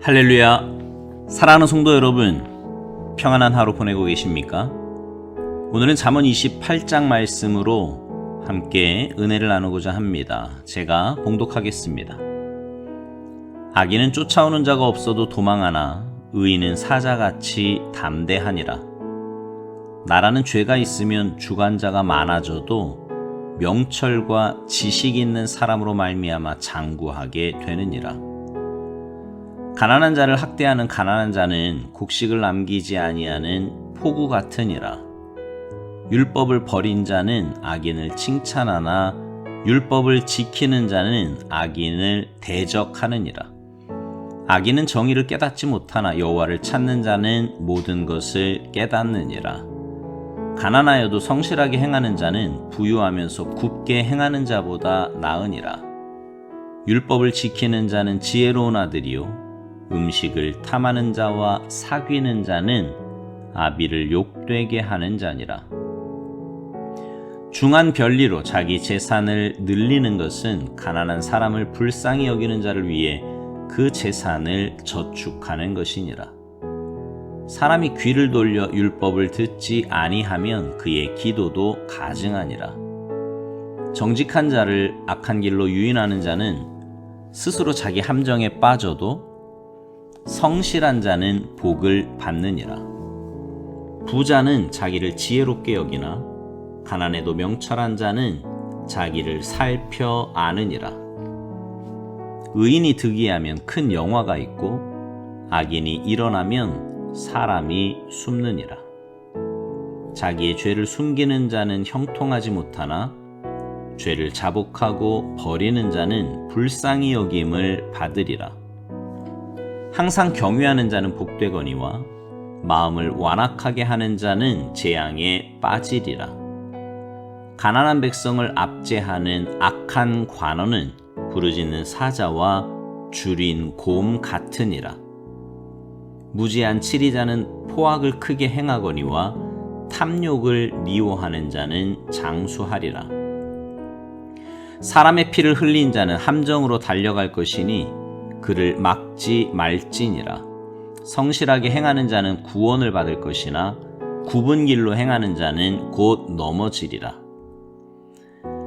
할렐루야. 사랑하는 성도 여러분, 평안한 하루 보내고 계십니까? 오늘은 잠언 28장 말씀으로 함께 은혜를 나누고자 합니다. 제가 봉독하겠습니다. 악인은 쫓아오는 자가 없어도 도망하나 의인은 사자같이 담대하니라. 나라는 죄가 있으면 주관자가 많아져도 명철과 지식 있는 사람으로 말미암아 장구하게 되느니라. 가난한 자를 학대하는 가난한 자는 곡식을 남기지 아니하는 포구 같으니라. 율법을 버린 자는 악인을 칭찬하나 율법을 지키는 자는 악인을 대적하느니라. 악인은 정의를 깨닫지 못하나 여호와를 찾는 자는 모든 것을 깨닫느니라. 가난하여도 성실하게 행하는 자는 부유하면서 굽게 행하는 자보다 나으니라. 율법을 지키는 자는 지혜로운 아들이요 음식을 탐하는 자와 사귀는 자는 아비를 욕되게 하는 자니라. 중한 별리로 자기 재산을 늘리는 것은 가난한 사람을 불쌍히 여기는 자를 위해 그 재산을 저축하는 것이니라. 사람이 귀를 돌려 율법을 듣지 아니하면 그의 기도도 가증하니라. 정직한 자를 악한 길로 유인하는 자는 스스로 자기 함정에 빠져도 성실한 자는 복을 받느니라. 부자는 자기를 지혜롭게 여기나 가난해도 명철한 자는 자기를 살펴 아느니라. 의인이 득이하면 큰 영화가 있고 악인이 일어나면 사람이 숨느니라. 자기의 죄를 숨기는 자는 형통하지 못하나 죄를 자복하고 버리는 자는 불쌍히 여김을 받으리라. 항상 경외하는 자는 복되거니와 마음을 완악하게 하는 자는 재앙에 빠지리라. 가난한 백성을 압제하는 악한 관원은 부르짖는 사자와 줄인 곰 같으니라. 무지한 치리자는 포악을 크게 행하거니와 탐욕을 미워하는 자는 장수하리라. 사람의 피를 흘린 자는 함정으로 달려갈 것이니 그를 막지 말지니라. 성실하게 행하는 자는 구원을 받을 것이나 굽은 길로 행하는 자는 곧 넘어지리라.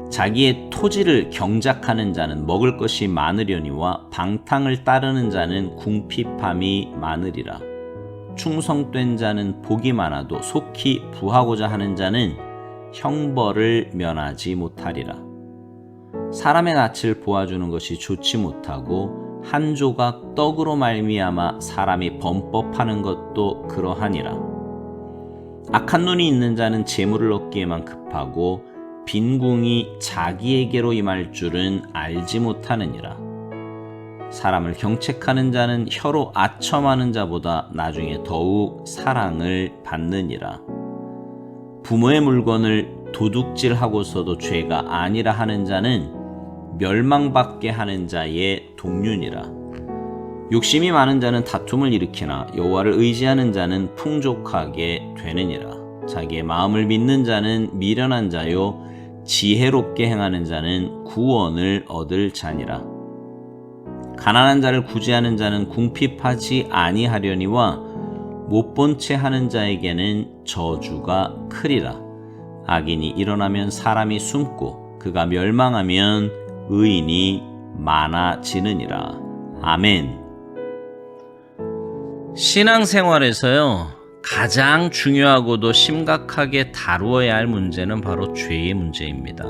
자기의 토지를 경작하는 자는 먹을 것이 많으려니와 방탕을 따르는 자는 궁핍함이 많으리라. 충성된 자는 복이 많아도 속히 부하고자 하는 자는 형벌을 면하지 못하리라. 사람의 낯을 보아주는 것이 좋지 못하고 한 조각 떡으로 말미암아 사람이 범법하는 것도 그러하니라. 악한 눈이 있는 자는 재물을 얻기에만 급하고 빈궁이 자기에게로 임할 줄은 알지 못하느니라. 사람을 경책하는 자는 혀로 아첨하는 자보다 나중에 더욱 사랑을 받느니라. 부모의 물건을 도둑질하고서도 죄가 아니라 하는 자는 멸망받게 하는 자의 동륜이라. 욕심이 많은 자는 다툼을 일으키나 여호와를 의지하는 자는 풍족하게 되느니라. 자기의 마음을 믿는 자는 미련한 자요 지혜롭게 행하는 자는 구원을 얻을 자니라. 가난한 자를 구제하는 자는 궁핍하지 아니하려니와 못본 채 하는 자에게는 저주가 크리라. 악인이 일어나면 사람이 숨고 그가 멸망하면 의인이 많아지느니라. 아멘. 신앙생활에서요, 가장 중요하고도 심각하게 다루어야 할 문제는 바로 죄의 문제입니다.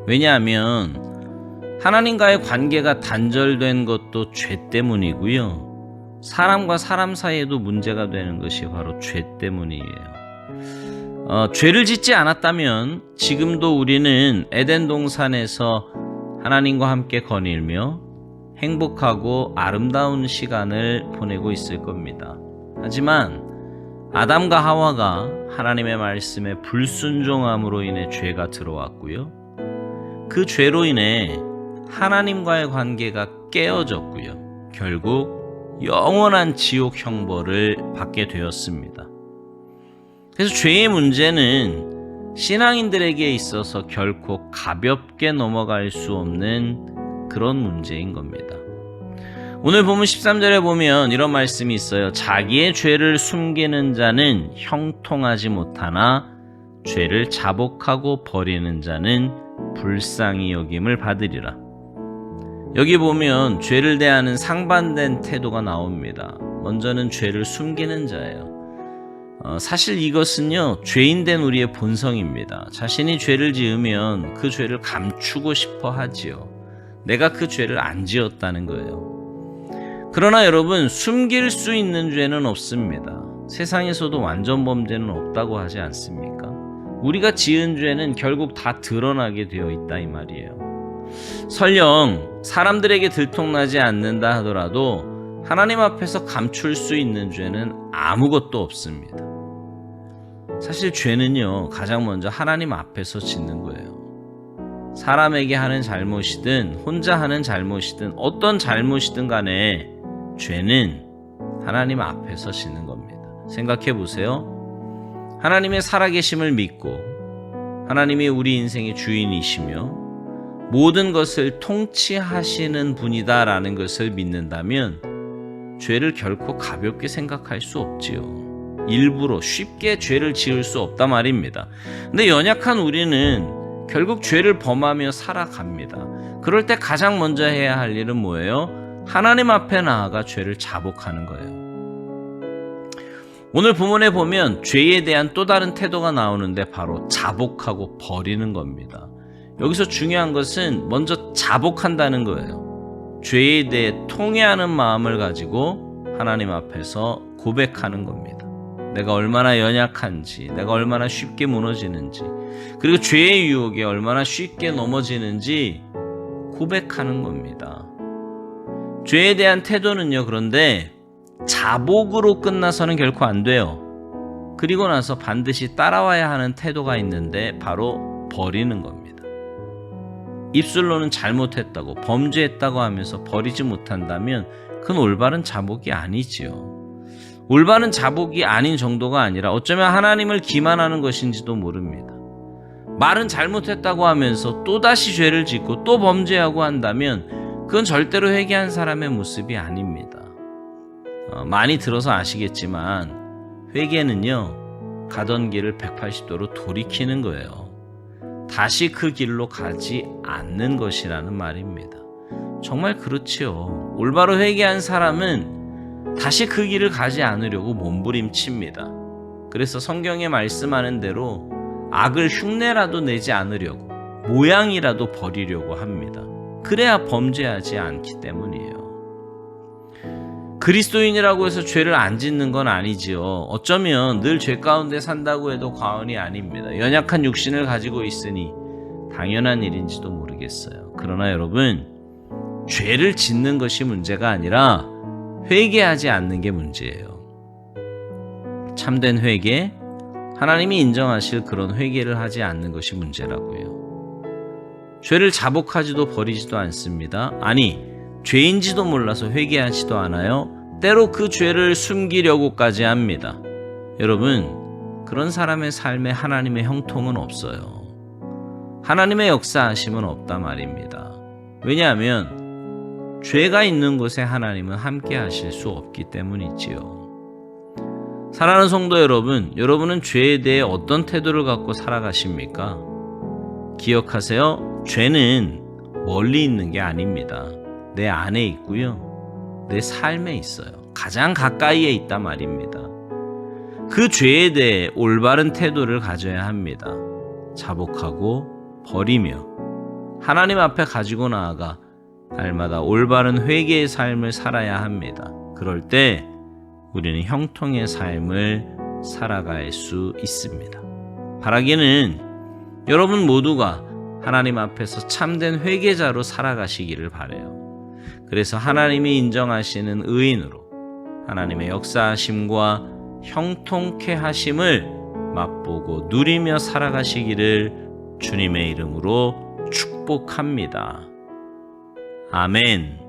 왜냐하면 하나님과의 관계가 단절된 것도 죄 때문이고요. 사람과 사람 사이에도 문제가 되는 것이 바로 죄 때문이에요. 죄를 짓지 않았다면 지금도 우리는 에덴 동산에서 하나님과 함께 거닐며 행복하고 아름다운 시간을 보내고 있을 겁니다. 하지만 아담과 하와가 하나님의 말씀에 불순종함으로 인해 죄가 들어왔고요. 그 죄로 인해 하나님과의 관계가 깨어졌고요. 결국 영원한 지옥 형벌을 받게 되었습니다. 그래서 죄의 문제는 신앙인들에게 있어서 결코 가볍게 넘어갈 수 없는 그런 문제인 겁니다. 오늘 본문 13절에 보면 이런 말씀이 있어요. 자기의 죄를 숨기는 자는 형통하지 못하나 죄를 자복하고 버리는 자는 불쌍히 여김을 받으리라. 여기 보면 죄를 대하는 상반된 태도가 나옵니다. 먼저는 죄를 숨기는 자예요. 사실 이것은요, 죄인된 우리의 본성입니다. 자신이 죄를 지으면 그 죄를 감추고 싶어 하지요. 내가 그 죄를 안 지었다는 거예요. 그러나 여러분, 숨길 수 있는 죄는 없습니다. 세상에서도 완전 범죄는 없다고 하지 않습니까? 우리가 지은 죄는 결국 다 드러나게 되어 있다 이 말이에요. 설령 사람들에게 들통나지 않는다 하더라도 하나님 앞에서 감출 수 있는 죄는 아무것도 없습니다. 사실 죄는요, 가장 먼저 하나님 앞에서 짓는 거예요. 사람에게 하는 잘못이든 혼자 하는 잘못이든 어떤 잘못이든 간에 죄는 하나님 앞에서 짓는 겁니다. 생각해 보세요. 하나님의 살아계심을 믿고 하나님이 우리 인생의 주인이시며 모든 것을 통치하시는 분이다라는 것을 믿는다면 죄를 결코 가볍게 생각할 수 없지요. 일부러 쉽게 죄를 지을 수 없단 말입니다. 근데 연약한 우리는 결국 죄를 범하며 살아갑니다. 그럴 때 가장 먼저 해야 할 일은 뭐예요? 하나님 앞에 나아가 죄를 자복하는 거예요. 오늘 본문에 보면 죄에 대한 또 다른 태도가 나오는데 바로 자복하고 버리는 겁니다. 여기서 중요한 것은 먼저 자복한다는 거예요. 죄에 대해 통회하는 마음을 가지고 하나님 앞에서 고백하는 겁니다. 내가 얼마나 연약한지, 내가 얼마나 쉽게 무너지는지, 그리고 죄의 유혹에 얼마나 쉽게 넘어지는지 고백하는 겁니다. 죄에 대한 태도는요, 그런데 자복으로 끝나서는 결코 안 돼요. 그리고 나서 반드시 따라와야 하는 태도가 있는데 바로 버리는 겁니다. 입술로는 잘못했다고, 범죄했다고 하면서 버리지 못한다면 그건 올바른 자복이 아니지요. 올바른 자복이 아닌 정도가 아니라 어쩌면 하나님을 기만하는 것인지도 모릅니다. 말은 잘못했다고 하면서 또다시 죄를 짓고 또 범죄하고 한다면 그건 절대로 회개한 사람의 모습이 아닙니다. 많이 들어서 아시겠지만 회개는요, 가던 길을 180도로 돌이키는 거예요. 다시 그 길로 가지 않는 것이라는 말입니다. 정말 그렇지요. 올바로 회개한 사람은 다시 그 길을 가지 않으려고 몸부림칩니다. 그래서 성경에 말씀하는 대로 악을 흉내라도 내지 않으려고, 모양이라도 버리려고 합니다. 그래야 범죄하지 않기 때문이에요. 그리스도인이라고 해서 죄를 안 짓는 건 아니지요. 어쩌면 늘 죄 가운데 산다고 해도 과언이 아닙니다. 연약한 육신을 가지고 있으니 당연한 일인지도 모르겠어요. 그러나 여러분, 죄를 짓는 것이 문제가 아니라 회개하지 않는 게 문제예요. 참된 회개, 하나님이 인정하실 그런 회개를 하지 않는 것이 문제라고요. 죄를 자복하지도 버리지도 않습니다. 아니, 죄인지도 몰라서 회개하지도 않아요. 때로 그 죄를 숨기려고까지 합니다. 여러분, 그런 사람의 삶에 하나님의 형통은 없어요. 하나님의 역사하심은 없다 말입니다. 왜냐하면 죄가 있는 곳에 하나님은 함께 하실 수 없기 때문이지요. 사랑하는 성도 여러분, 여러분은 죄에 대해 어떤 태도를 갖고 살아가십니까? 기억하세요. 죄는 멀리 있는 게 아닙니다. 내 안에 있고요, 내 삶에 있어요. 가장 가까이에 있단 말입니다. 그 죄에 대해 올바른 태도를 가져야 합니다. 자복하고 버리며 하나님 앞에 가지고 나아가 날마다 올바른 회개의 삶을 살아야 합니다. 그럴 때 우리는 형통의 삶을 살아갈 수 있습니다. 바라기는 여러분 모두가 하나님 앞에서 참된 회개자로 살아가시기를 바라요. 그래서 하나님이 인정하시는 의인으로 하나님의 역사하심과 형통케 하심을 맛보고 누리며 살아가시기를 주님의 이름으로 축복합니다. 아멘.